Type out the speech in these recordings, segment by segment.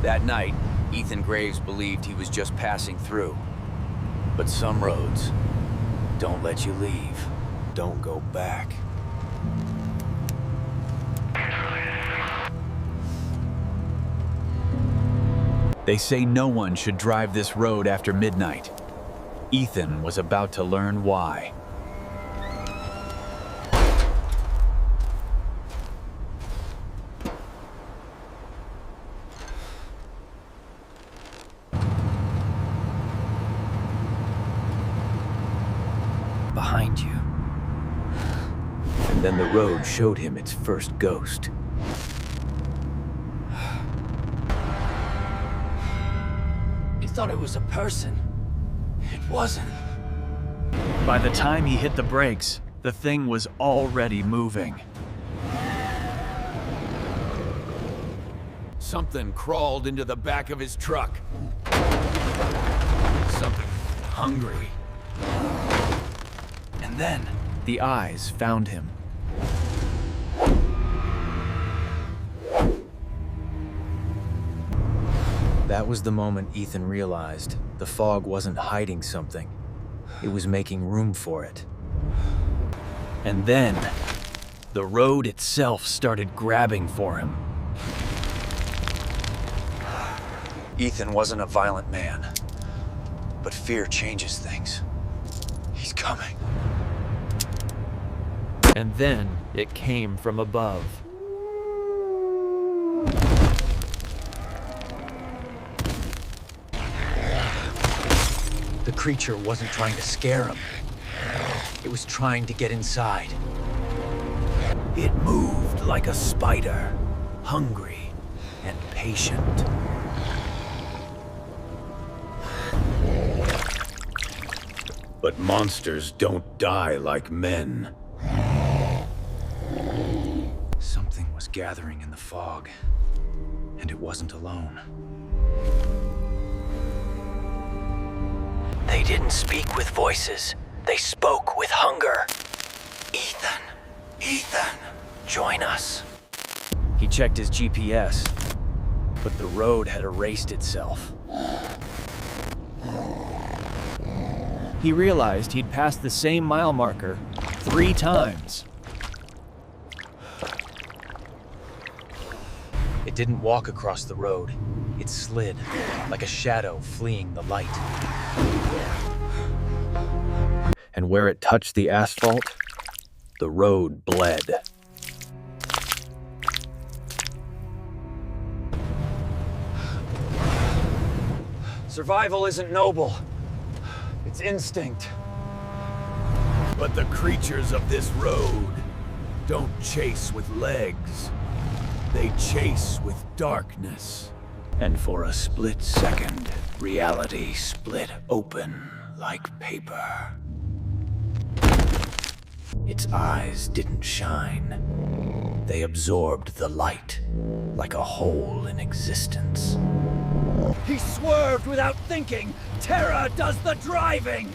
That night, Ethan Graves believed he was just passing through. But some roads don't let you leave. Don't go back. They say no one should drive this road after midnight. Ethan was about to learn why. Behind you. And then the road showed him its first ghost. He thought it was a person. It wasn't. By the time he hit the brakes, the thing was already moving. Something crawled into the back of his truck. Something hungry. And then, the eyes found him. That was the moment Ethan realized the fog wasn't hiding something. It was making room for it. And then, the road itself started grabbing for him. Ethan wasn't a violent man, but fear changes things. He's coming. And then it came from above. The creature wasn't trying to scare him. It was trying to get inside. It moved like a spider, hungry and patient. But monsters don't die like men. Something was gathering in the fog, and it wasn't alone. They didn't speak with voices. They spoke with hunger. Ethan, Ethan, join us. He checked his GPS, but the road had erased itself. He realized he'd passed the same mile marker 3 times. It didn't walk across the road. It slid, like a shadow fleeing the light. And where it touched the asphalt, the road bled. Survival isn't noble. It's instinct. But the creatures of this road don't chase with legs. They chase with darkness. And for a split second, reality split open like paper. Its eyes didn't shine. They absorbed the light like a hole in existence. He swerved without thinking. Terror does the driving.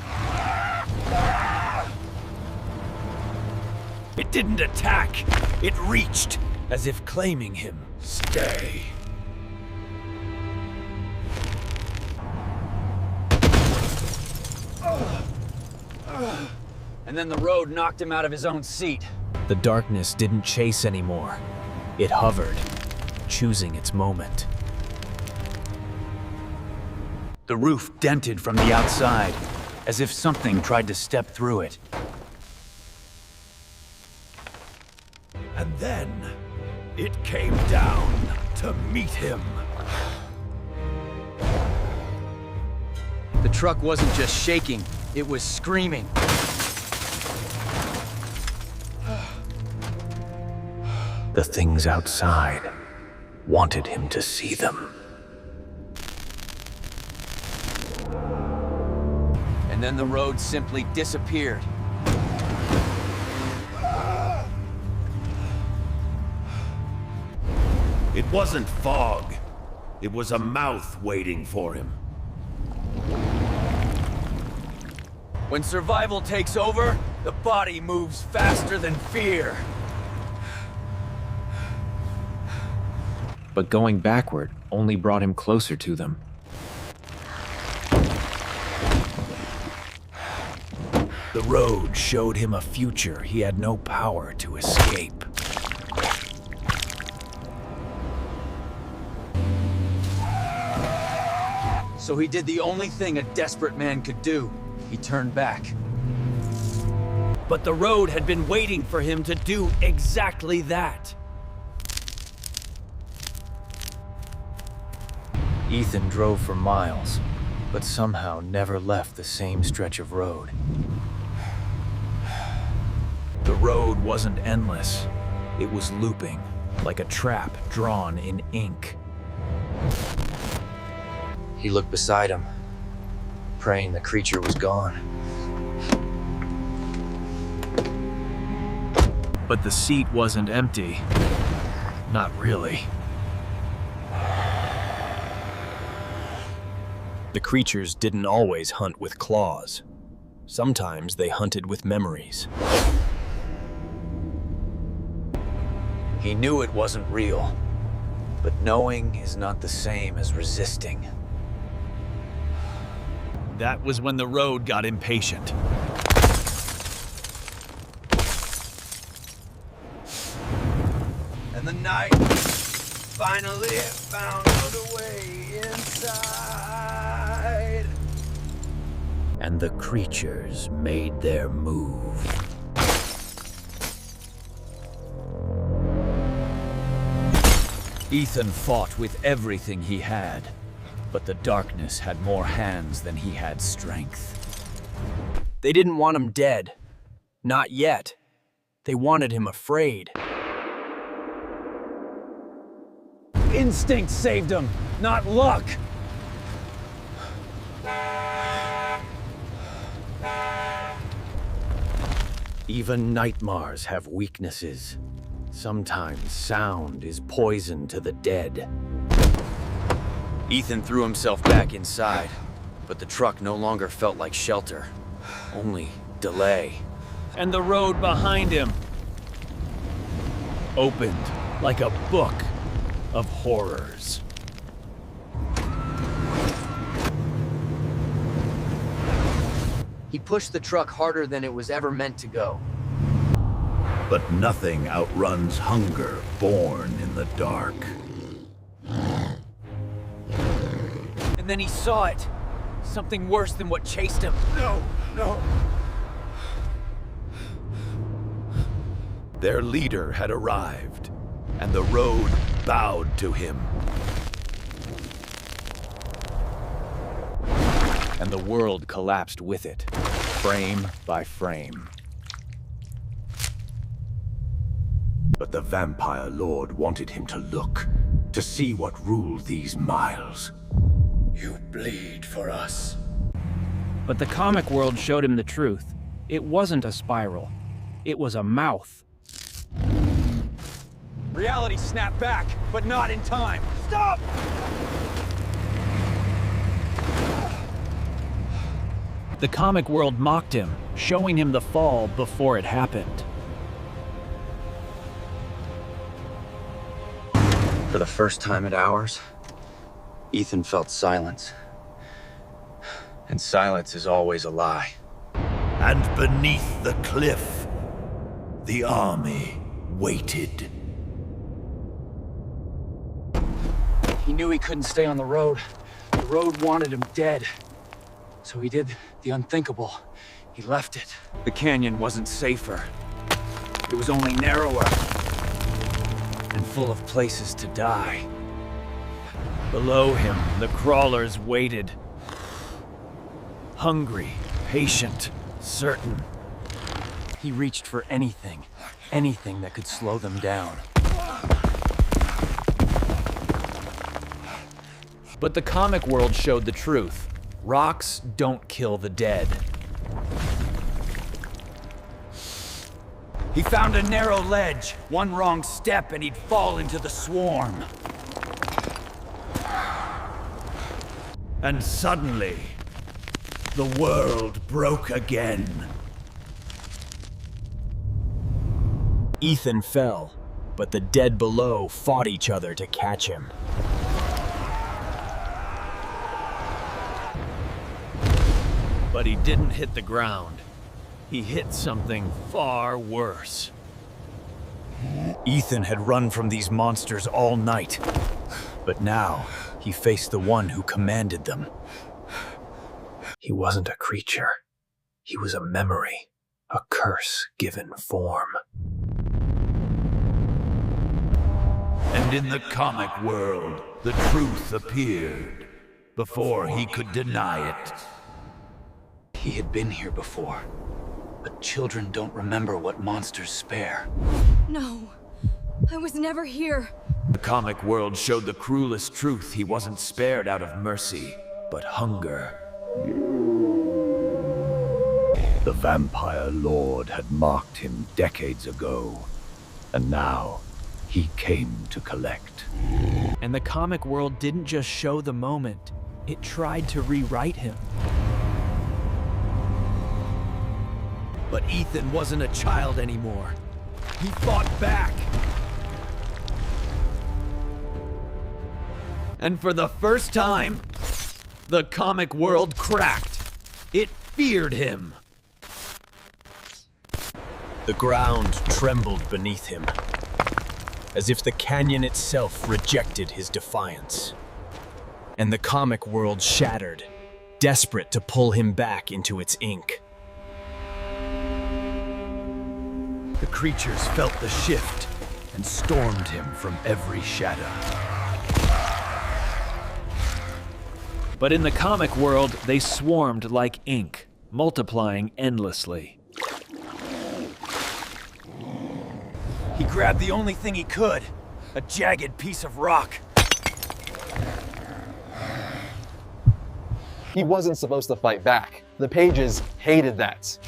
It didn't attack. It reached, as if claiming him. Stay. And then the road knocked him out of his own seat. The darkness didn't chase anymore. It hovered, choosing its moment. The roof dented from the outside, as if something tried to step through it. And then, it came down to meet him. The truck wasn't just shaking, it was screaming. The things outside wanted him to see them. And then the road simply disappeared. It wasn't fog. It was a mouth waiting for him. When survival takes over, the body moves faster than fear. But going backward only brought him closer to them. The road showed him a future he had no power to escape. So he did the only thing a desperate man could do. He turned back. But the road had been waiting for him to do exactly that. Ethan drove for miles, but somehow never left the same stretch of road. The road wasn't endless. It was looping, like a trap drawn in ink. He looked beside him, praying the creature was gone. But the seat wasn't empty. Not really. The creatures didn't always hunt with claws. Sometimes they hunted with memories. He knew it wasn't real, but knowing is not the same as resisting. That was when the road got impatient. And the night finally found a way inside. And the creatures made their move. Ethan fought with everything he had, but the darkness had more hands than he had strength. They didn't want him dead. Not yet. They wanted him afraid. Instinct saved him, not luck. Even nightmares have weaknesses. Sometimes sound is poison to the dead. Ethan threw himself back inside, but the truck no longer felt like shelter, only delay. And the road behind him opened like a book of horrors. He pushed the truck harder than it was ever meant to go. But nothing outruns hunger born in the dark. And then he saw it. Something worse than what chased him. No. Their leader had arrived, and the road bowed to him. And the world collapsed with it, frame by frame. But the vampire lord wanted him to look, to see what ruled these miles. You bleed for us. But the comic world showed him the truth. It wasn't a spiral. It was a mouth. Reality snapped back, but not in time. Stop! The comic world mocked him, showing him the fall before it happened. For the first time in hours, Ethan felt silence. And silence is always a lie. And beneath the cliff, the army waited. He knew he couldn't stay on the road. The road wanted him dead. So he did the unthinkable. He left it. The canyon wasn't safer. It was only narrower. And full of places to die. Below him, the crawlers waited. Hungry, patient, certain. He reached for anything that could slow them down. But the comic world showed the truth. Rocks don't kill the dead. He found a narrow ledge. One wrong step and he'd fall into the swarm. And suddenly, the world broke again. Ethan fell, but the dead below fought each other to catch him. But he didn't hit the ground. He hit something far worse. Ethan had run from these monsters all night, but now he faced the one who commanded them. He wasn't a creature. He was a memory, a curse given form. And in the comic world, the truth appeared before he could deny it. He had been here before, but children don't remember what monsters spare. No, I was never here. The comic world showed the cruelest truth. He wasn't spared out of mercy, but hunger. The Vampire Lord had marked him decades ago, and now he came to collect. And the comic world didn't just show the moment, it tried to rewrite him. But Ethan wasn't a child anymore. He fought back. And for the first time, the comic world cracked. It feared him. The ground trembled beneath him, as if the canyon itself rejected his defiance. And the comic world shattered, desperate to pull him back into its ink. The creatures felt the shift and stormed him from every shadow. But in the comic world, they swarmed like ink, multiplying endlessly. He grabbed the only thing he could, a jagged piece of rock. He wasn't supposed to fight back. The pages hated that.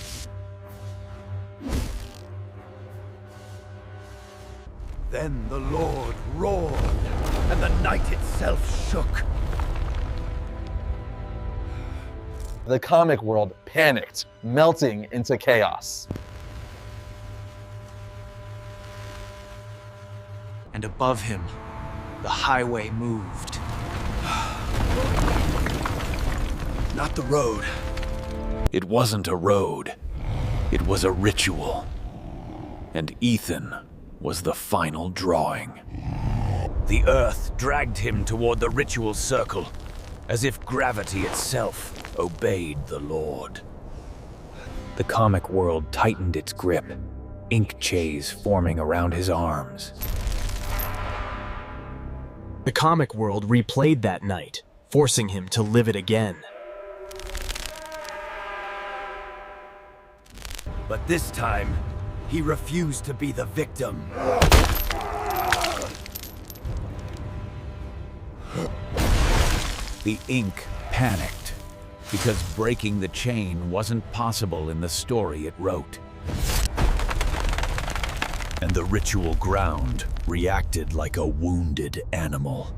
Then the Lord roared, and the night itself shook. The comic world panicked, melting into chaos. And above him, the highway moved. Not the road. It wasn't a road. It was a ritual. And Ethan was the final drawing. The earth dragged him toward the ritual circle, as if gravity itself obeyed the Lord. The comic world tightened its grip, ink chains forming around his arms. The comic world replayed that night, forcing him to live it again. But this time, he refused to be the victim. The ink panicked, because breaking the chain wasn't possible in the story it wrote. And the ritual ground reacted like a wounded animal.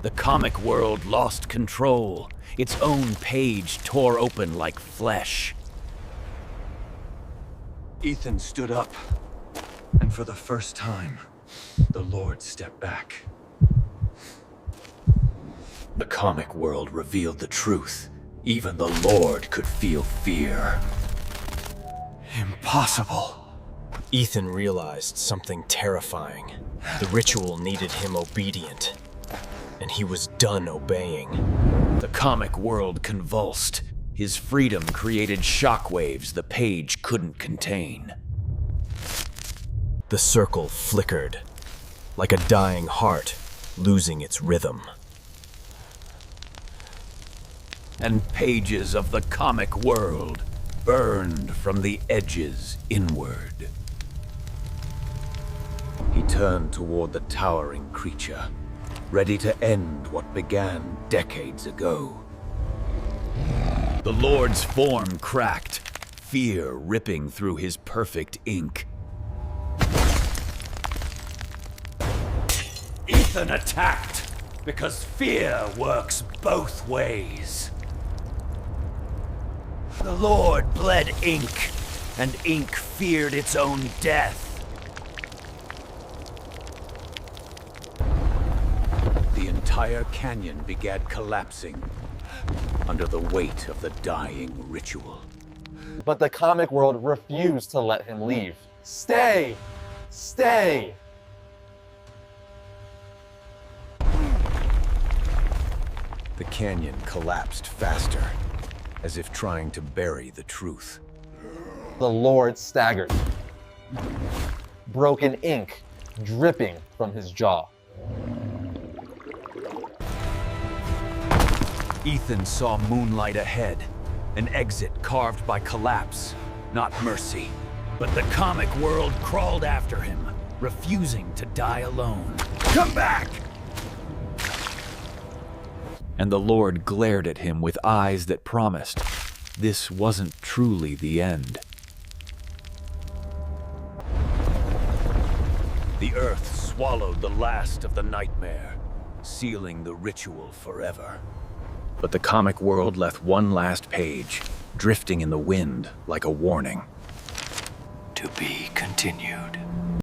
The comic world lost control. Its own page tore open like flesh. Ethan stood up, and for the first time, the Lord stepped back. The comic world revealed the truth. Even the Lord could feel fear. Impossible. Ethan realized something terrifying. The ritual needed him obedient, and he was done obeying. The comic world convulsed. His freedom created shockwaves the page couldn't contain. The circle flickered, like a dying heart losing its rhythm. And pages of the comic world burned from the edges inward. He turned toward the towering creature, ready to end what began decades ago. The Lord's form cracked, fear ripping through his perfect ink. Ethan attacked, because fear works both ways. The Lord bled ink, and ink feared its own death. The entire canyon began collapsing. under the weight of the dying ritual. But the comic world refused to let him leave. Stay! Stay! The canyon collapsed faster, as if trying to bury the truth. The Lord staggered. Broken ink dripping from his jaw. Ethan saw moonlight ahead, an exit carved by collapse, not mercy. But the comic world crawled after him, refusing to die alone. Come back! And the Lord glared at him with eyes that promised this wasn't truly the end. The earth swallowed the last of the nightmare, sealing the ritual forever. But the comic world left one last page, drifting in the wind like a warning. To be continued.